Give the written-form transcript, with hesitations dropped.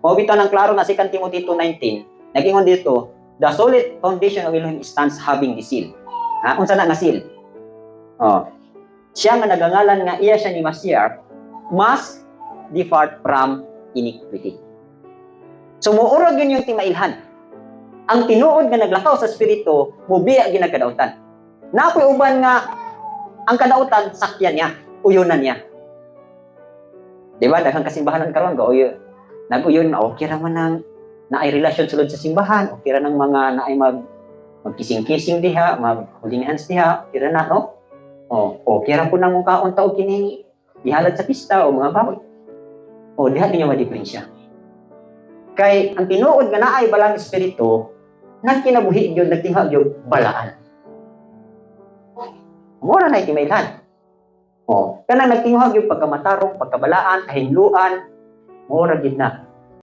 Mao bitaw nang klaro nga 2 Timothy 2:19. Nag-ingon dito, the solid foundation of Elohim stands having the seal. Unsa na nga seal? Siya nga nagangalan nga iya siya ni Masiar, must depart from iniquity. So muurag yun yung timailhan. Ang tinuod nga naglakaw sa espiritu, mubiya ginagkadautan. Napoy uban nga ang kadautan sakyan niya, uyunan niya. Di ba? Daghang kasimbahan karon ga uyo. Nag-uyon, okay ra man nang naay relasyon sulod sa simbahan, okay ra nang mga naay magkising-kising diha, mag-holding hands diha, okay ra na, no? Okay ra po nang mukhaon taog kini gihalad sa pista o mga baboy. Diha ninyo madiferensya. Kay ang tinuod nga naay balang espiritu, nang kinabuhi gyud nagtinghag gyud balaan. Mura na itimailhan. Kanang nagtinghag gyud pagkamatarong, pagkabalaan, kahinluan, mura gyud na.